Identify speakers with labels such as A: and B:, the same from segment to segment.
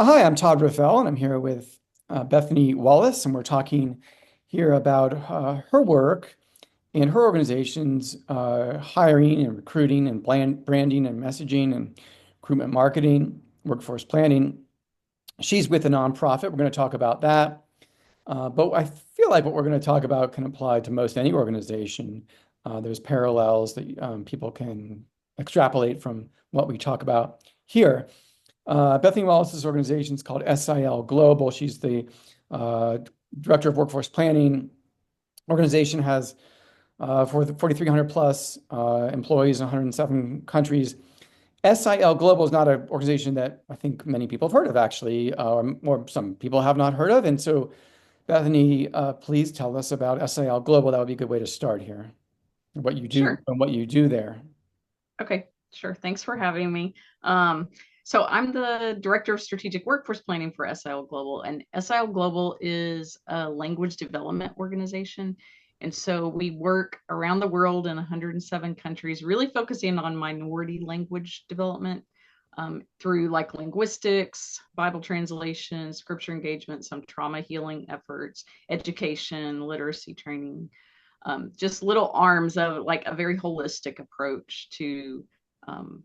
A: Hi, I'm Todd Raffel, and I'm here with Bethany Wallace, and we're talking here about her work and her organization's hiring and recruiting and branding and messaging and recruitment marketing, workforce planning. She's with a nonprofit. We're going to talk about that. But I feel like what we're going to talk about can apply to most any organization. There's parallels that people can extrapolate from what we talk about here. Bethany Wallace's organization is called SIL Global. She's the uh, director of workforce planning. Organization has for the 4,300 plus employees in 107 countries. SIL Global is not an organization that I think many people have heard of, actually, or some people have not heard of. And so, Bethany, please tell us about SIL Global. That would be a good way to start here. What you do
B: Sure.
A: and what you do there.
B: Okay. Sure. Thanks for having me. Um, so I'm the Director of Strategic Workforce Planning for SIL Global, and SIL Global is a language development organization. And so we work around the world in 107 countries, really focusing on minority language development through like linguistics, Bible translation, scripture engagement, some trauma healing efforts, education, literacy training, just little arms of like a very holistic approach to um,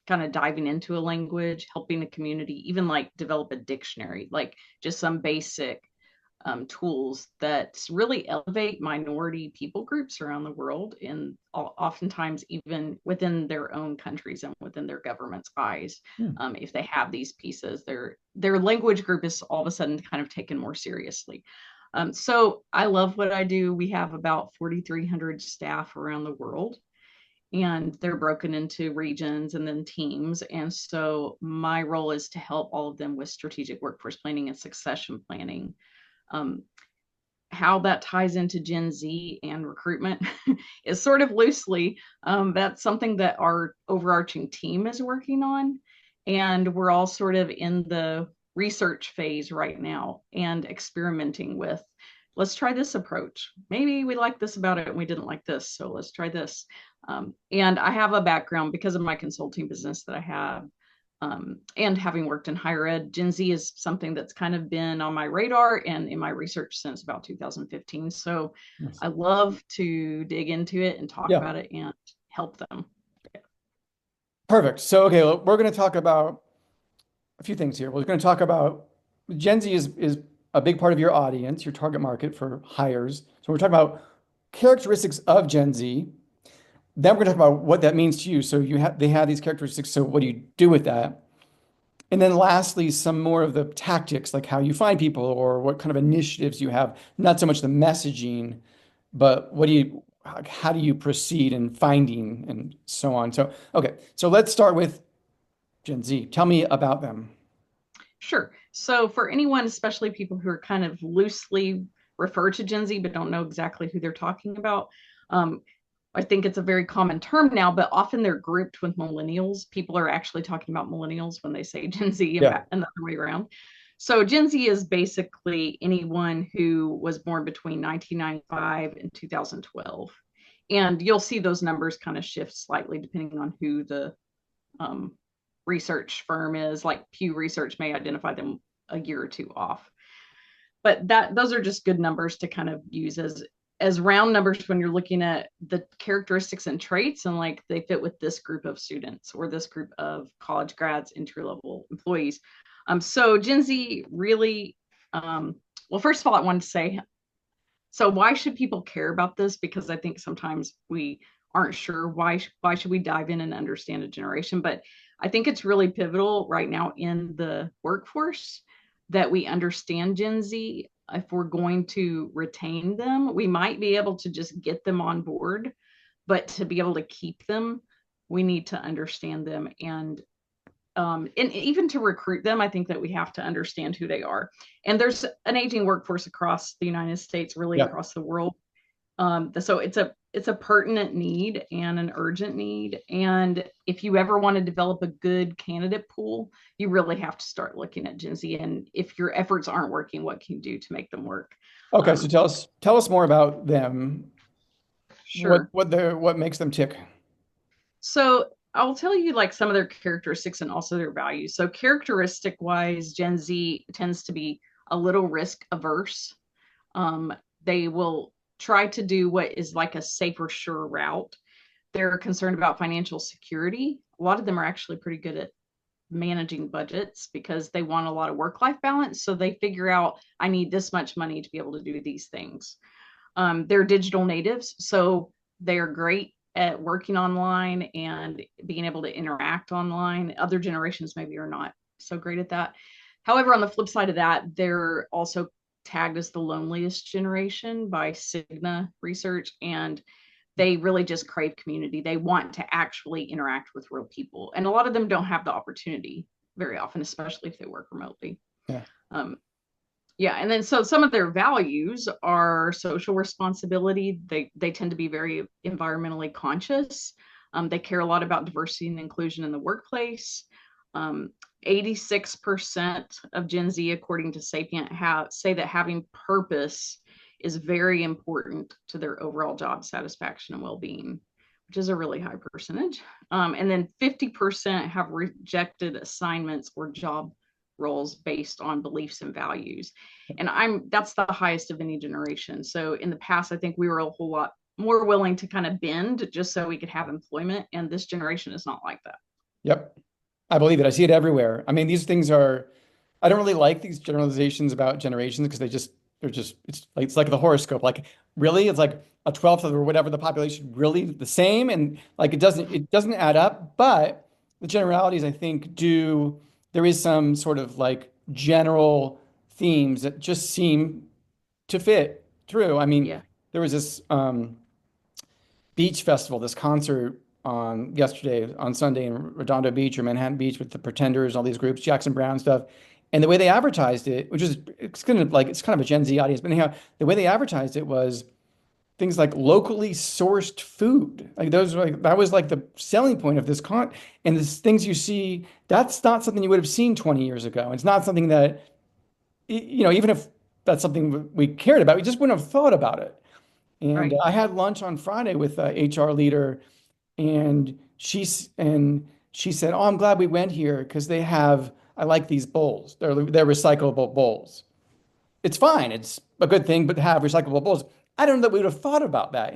B: kind of diving into a language, helping the community, even like develop a dictionary, like just some basic tools that really elevate minority people groups around the world, and oftentimes even within their own countries and within their government's eyes.
A: Hmm.
B: If they have these pieces, their language group is all of a sudden kind of taken more seriously. So I love what I do. We have about 4,300 staff around the world, and they're broken into regions and then teams. And so my role is to help all of them with strategic workforce planning and succession planning. Um, how that ties into Gen Z and recruitment is sort of loosely. That's something that our overarching team is working on. And we're all sort of in the research phase right now and experimenting with, let's try this approach. Maybe we like this about it and we didn't like this. So let's try this. And I have a background because of my consulting business that I have, and having worked in higher ed. Gen Z is something that's kind of been on my radar and in my research since about 2015. So
A: Yes.
B: I love to dig into it and talk
A: Yeah,
B: about it and help them.
A: perfect. So, okay, we're going to talk about a few things here. We're going to talk about Gen Z is a big part of your audience, your target market for hires. So we're talking about characteristics of Gen Z. Then we're going to talk about what that means to you. So they have these characteristics. So what do you do with that? And then lastly, some more of the tactics, like how you find people or what kind of initiatives you have. Not so much the messaging, but how do you proceed in finding and so on. So, okay, so let's start with Gen Z. Tell me about them.
B: Sure. So for anyone, especially people who are kind of loosely refer to Gen Z but don't know exactly who they're talking about, um, I think it's a very common term now, but often they're grouped with millennials. People are actually talking about millennials when they say Gen Z and
A: Yeah.
B: back and the other way around. So Gen Z is basically anyone who was born between 1995 and 2012. And you'll see those numbers kind of shift slightly depending on who the um, research firm is. Like Pew Research may identify them a year or two off, but that those are just good numbers to kind of use as round numbers when you're looking at the characteristics and traits, and like they fit with this group of students or this group of college grads, entry level employees. So Gen Z really, well, first of all, I wanted to say, so why should people care about this? Because I think sometimes we aren't sure why should we dive in and understand a generation, but I think it's really pivotal right now in the workforce that we understand Gen Z. If we're going to retain them, we might be able to just get them on board, but to be able to keep them, we need to understand them. And even to recruit them, I think that we have to understand who they are. And there's an aging workforce across the United States, really
A: Yeah.
B: across the world. So it's a pertinent need and an urgent need. And if you ever want to develop a good candidate pool, you really have to start looking at Gen Z. And if your efforts aren't working, what can you do to make them work?
A: Okay, so
B: Um,
A: tell us more about them.
B: sure.
A: What makes them tick?
B: So I'll tell you like some of their characteristics and also their values. So characteristic wise, Gen Z tends to be a little risk averse. Um, they will try to do what is like a safer, sure route. They're concerned about financial security. A lot of them are actually pretty good at managing budgets because they want a lot of work life balance. So they figure out, I need this much money to be able to do these things. They're digital natives, so they're great at working online and being able to interact online. Other generations maybe are not so great at that. However, on the flip side of that, they're also tagged as the loneliest generation by Cigna research, and they really just crave community. They want to actually interact with real people, and a lot of them don't have the opportunity very often, especially if they work remotely.
A: Yeah.
B: Um, yeah, and then so some of their values are social responsibility. They tend to be very environmentally conscious. They care a lot about diversity and inclusion in the workplace. 86% of Gen Z, according to Sapient, say that having purpose is very important to their overall job satisfaction and well-being, which is a really high percentage. And then 50% have rejected assignments or job roles based on beliefs and values. And that's the highest of any generation. So in the past, I think we were a whole lot more willing to kind of bend just so we could have employment. And this generation is not like that.
A: Yep. I believe it. I see it everywhere. I mean, these things are, I don't really like these generalizations about generations because they're just, it's like the horoscope. Like, really? It's like a 12th of or whatever the population really the same. And like, it doesn't add up. But the generalities, I think, there is some sort of like general themes that just seem to fit through. I mean,
B: Yeah.
A: there was this, beach festival, this concert on yesterday on Sunday in Redondo Beach or Manhattan Beach with the Pretenders, all these groups, Jackson Brown stuff. And the way they advertised it, which is it's kind of a Gen Z audience, but anyhow, the way they advertised it was things like locally sourced food. Like those were like that was like the selling point of this con and these things you see, that's not something you would have seen 20 years ago. It's not something that even if that's something we cared about, we just wouldn't have thought about it. And
B: Right.
A: I had lunch on Friday with a HR leader, and she said, "Oh, I'm glad we went here because they have. I like these bowls. They're recyclable bowls. It's fine. It's a good thing, but to have recyclable bowls. I don't know that we would have thought about that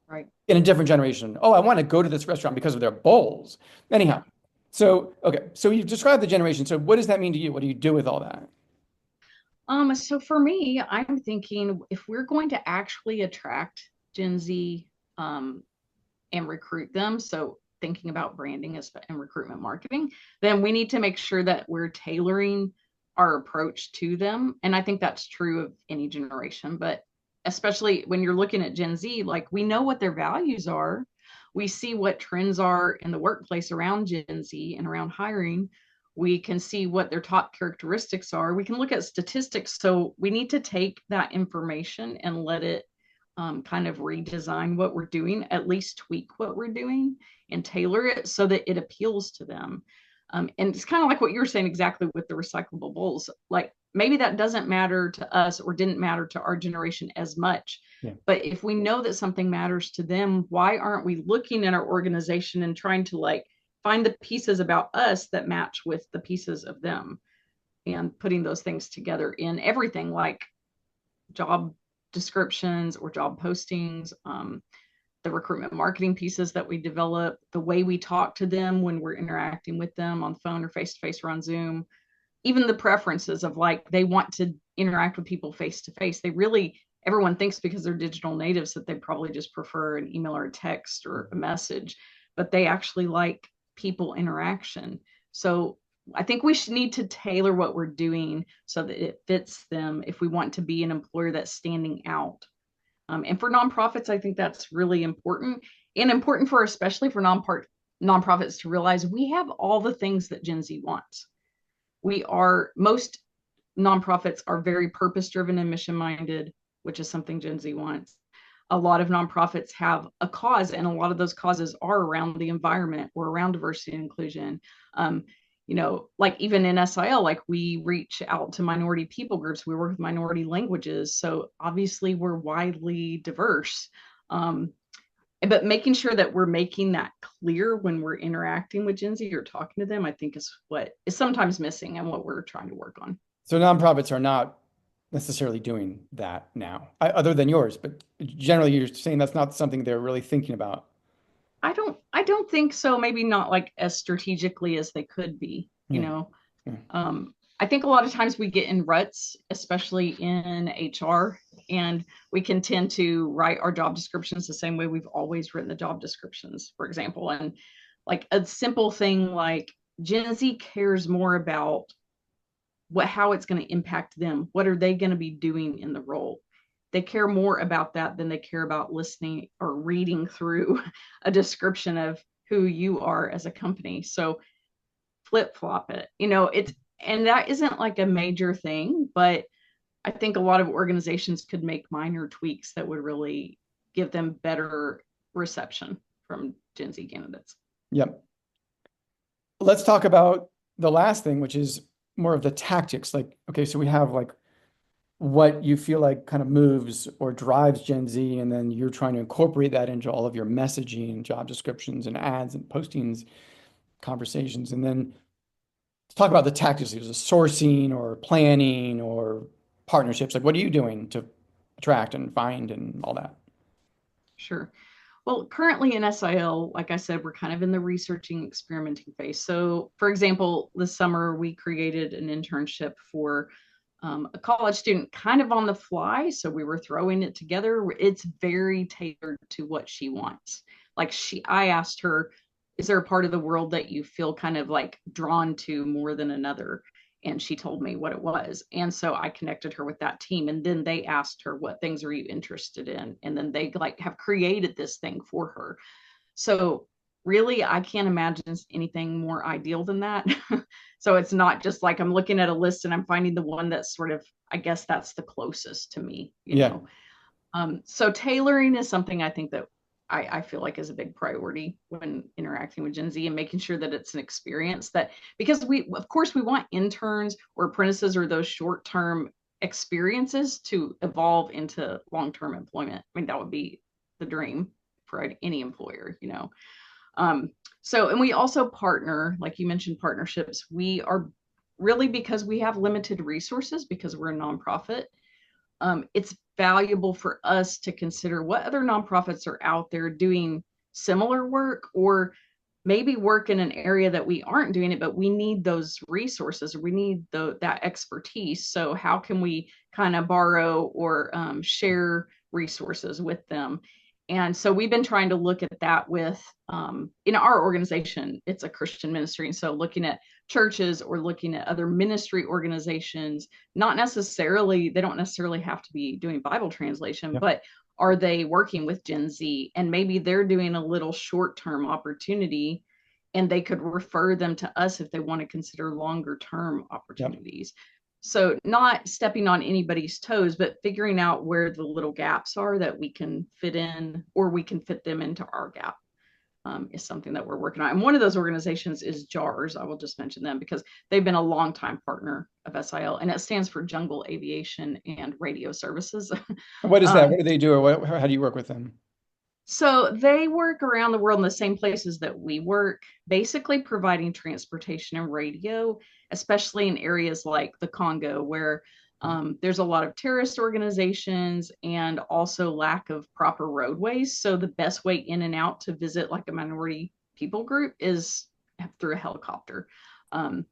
B: Right.
A: in a different generation. Oh, I want to go to this restaurant because of their bowls. Anyhow,
B: Yeah.
A: so okay, so you've described the generation. So what does that mean to you? What do you do with all that?
B: So for me, I'm thinking if we're going to actually attract Gen Z and recruit them, so thinking about branding and recruitment marketing, then we need to make sure that we're tailoring our approach to them. And I think that's true of any generation, but especially when you're looking at Gen Z, like we know what their values are. We see what trends are in the workplace around Gen Z and around hiring. We can see what their top characteristics are. We can look at statistics. So we need to take that information and let it kind of redesign what we're doing, at least tweak what we're doing and tailor it so that it appeals to them. And it's kind of like what you were saying exactly with the recyclable bowls. Like maybe that doesn't matter to us or didn't matter to our generation as much.
A: Yeah.
B: But if we know that something matters to them, why aren't we looking at our organization and trying to like find the pieces about us that match with the pieces of them and putting those things together in everything like job descriptions or job postings, the recruitment marketing pieces that we develop, the way we talk to them when we're interacting with them on the phone or face to face or on Zoom, even the preferences of like they want to interact with people face to face. They really, everyone thinks because they're digital natives that they probably just prefer an email or a text or a message, but they actually like people interaction. So I think we should need to tailor what we're doing so that it fits them if we want to be an employer that's standing out. And for nonprofits, I think that's really important and important for especially for nonprofits to realize we have all the things that Gen Z wants. Most nonprofits are very purpose driven and mission minded, which is something Gen Z wants. A lot of nonprofits have a cause, and a lot of those causes are around the environment or around diversity and inclusion. Um, like even in SIL, like we reach out to minority people groups, we work with minority languages. So obviously we're widely diverse. Um, But making sure that we're making that clear when we're interacting with Gen Z or talking to them, I think is what is sometimes missing and what we're trying to work on.
A: So nonprofits are not necessarily doing that now, other than yours, but generally you're saying that's not something they're really thinking about.
B: I don't think so. Maybe not like as strategically as they could be, you
A: Yeah.
B: know.
A: Yeah.
B: I think a lot of times we get in ruts, especially in HR, and we can tend to write our job descriptions the same way we've always written the job descriptions, for example. And like a simple thing like Gen Z cares more about how it's going to impact them. What are they going to be doing in the role? They care more about that than they care about listening or reading through a description of who you are as a company. So flip flop it. It's and that isn't like a major thing, but I think a lot of organizations could make minor tweaks that would really give them better reception from Gen Z candidates.
A: Yep. Let's talk about the last thing, which is more of the tactics. Like, okay, so we have like what you feel like kind of moves or drives Gen Z, and then you're trying to incorporate that into all of your messaging, job descriptions, and ads and postings, conversations. And then let's talk about the tactics. There's a sourcing or planning or partnerships. Like, what are you doing to attract and find and all that?
B: Sure. Well, currently in SIL, like I said, we're kind of in the researching, experimenting phase. So, for example, this summer we created an internship for a college student kind of on the fly. So we were throwing it together. It's very tailored to what she wants. I asked her, is there a part of the world that you feel kind of like drawn to more than another? And she told me what it was. And so I connected her with that team. And then they asked her, what things are you interested in? And then they like have created this thing for her. So really, I can't imagine anything more ideal than that. So it's not just like I'm looking at a list and I'm finding the one that's sort of, I guess that's the closest to me, you
A: Yeah.
B: know. So tailoring is something I think that I feel like is a big priority when interacting with Gen Z and making sure that it's an experience that because of course we want interns or apprentices or those short-term experiences to evolve into long-term employment. I mean, that would be the dream for any employer. Um, and we also partner, like you mentioned, partnerships. We are really because we have limited resources because we're a nonprofit. It's valuable for us to consider what other nonprofits are out there doing similar work or maybe work in an area that we aren't doing it, but we need those resources. We need that expertise. So how can we kind of borrow or share resources with them? And so we've been trying to look at that with, in our organization, it's a Christian ministry. And so looking at churches or looking at other ministry organizations, they don't necessarily have to be doing Bible translation,
A: Yeah.
B: but are they working with Gen Z? And maybe they're doing a little short-term opportunity and they could refer them to us if they want to consider longer term
A: Yeah.
B: opportunities. So not stepping on anybody's toes, but figuring out where the little gaps are that we can fit in or we can fit them into our gap. Is something that we're working on. And one of those organizations is JARS. I will just mention them because they've been a longtime partner of SIL, and it stands for Jungle Aviation and Radio Services.
A: What is that?
B: um,
A: What do they do, or how do you work with them?
B: so they work around the world in the same places that we work, basically providing transportation and radio, especially in areas like the Congo, where there's a lot of terrorist organizations and also lack of proper roadways. So the best way in and out to visit like a minority people group is through a helicopter. Um,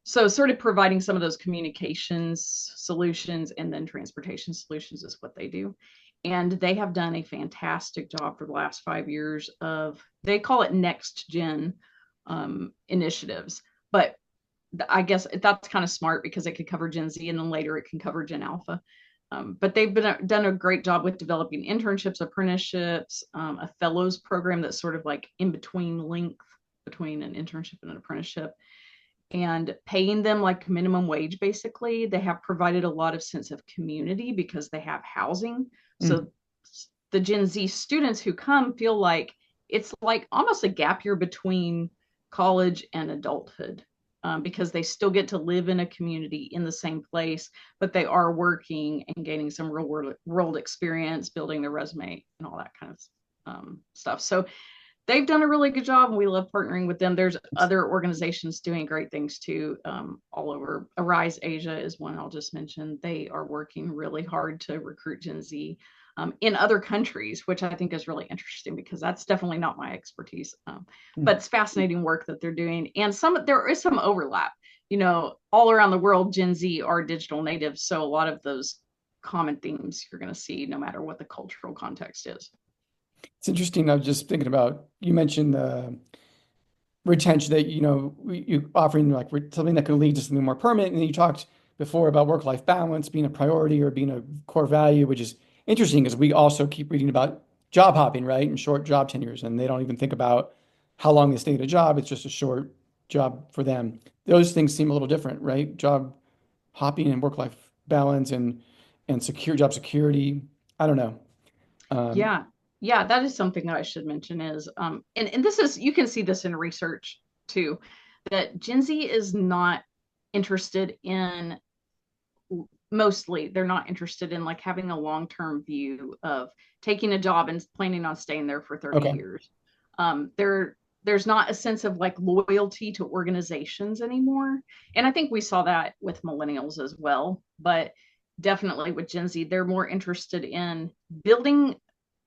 B: so sort of providing some of those communications solutions and then transportation solutions is what they do. And they have done a fantastic job for the last 5 years of, they call it next gen initiatives. But I guess that's kind of smart because it could cover Gen Z and then later it can cover Gen Alpha. But they've done a great job with developing internships, apprenticeships, a fellows program that's sort of like in between length between an internship and an apprenticeship and paying them like minimum wage basically. They have provided a lot of sense of community because they have housing.
A: Mm.
B: So the Gen Z students who come feel like it's like almost a gap year between college and adulthood, because they still get to live in a community in the same place, but they are working and gaining some real world experience, building their resume and all that kind of stuff. So they've done a really good job, and we love partnering with them. There's other organizations doing great things too, all over. Arise Asia is one I'll just mention. They are working really hard to recruit Gen Z in other countries, which I think is really interesting because that's definitely not my expertise. But it's fascinating work that they're doing, and there is some overlap. All around the world, Gen Z are digital natives, so a lot of those common themes you're going to see no matter what the cultural context is.
A: It's interesting. I was just thinking about, you mentioned the retention that, you offering like something that can lead to something more permanent. And then you talked before about work-life balance being a priority or being a core value, which is interesting because we also keep reading about job hopping, right? And short job tenures, and they don't even think about how long they stay at a job. It's just a short job for them. Those things seem a little different, right? Job hopping and work-life balance and secure job security. I don't know. Um,
B: Yeah, yeah, that is something that I should mention is and this is you can see this in research too, that Gen Z is not interested in mostly they're not interested in like having a long-term view of taking a job and planning on staying there for 30
A: okay.
B: years. There's not a sense of like loyalty to organizations anymore. And I think we saw that with millennials as well, but definitely with Gen Z, they're more interested in building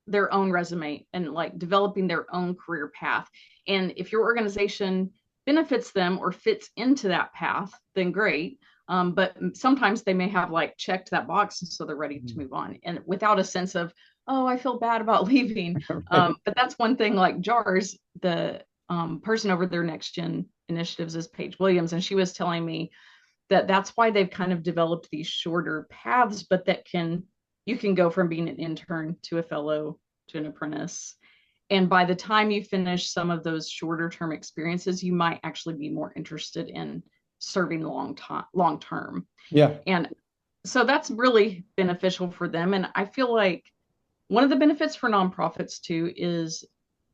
B: their own resume and like developing their own career path. And if your organization benefits them or fits into that path, then great. But sometimes they may have like checked that box, and so they're ready to move on, and without a sense of, oh, I feel bad about leaving.
A: Right.
B: But that's one thing. Like JARS, the person over their Next Gen initiatives is Paige Williams, and she was telling me that that's why they've kind of developed these shorter paths, but that you can go from being an intern to a fellow to an apprentice. And by the time you finish some of those shorter term experiences, you might actually be more interested in serving long term.
A: Yeah.
B: And so that's really beneficial for them. And I feel like one of the benefits for nonprofits too is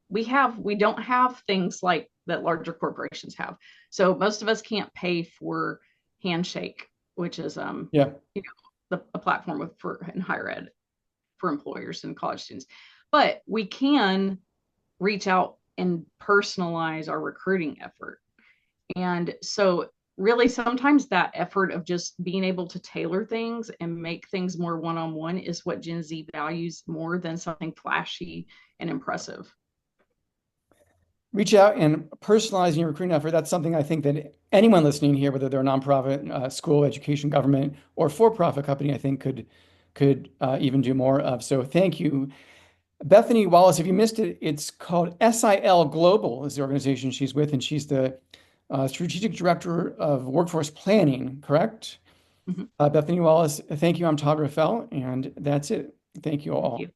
B: we don't have things like that larger corporations have. So most of us can't pay for Handshake, which is
A: Yeah.
B: a platform for in higher ed for employers and college students. But we can reach out and personalize our recruiting effort. And so really sometimes that effort of just being able to tailor things and make things more one-on-one is what Gen Z values more than something flashy and impressive.
A: Reach out and personalizing your recruiting effort. That's something I think that anyone listening here, whether they're a nonprofit, school, education, government, or for-profit company, I think could even do more of. So thank you, Bethany Wallace. If you missed it, it's called SIL Global is the organization she's with, and she's the strategic director of workforce planning. Correct?
B: Mm-hmm.
A: Bethany Wallace. Thank you. I'm Todd Raffel, and that's it. Thank you
B: Thank
A: all.
B: you.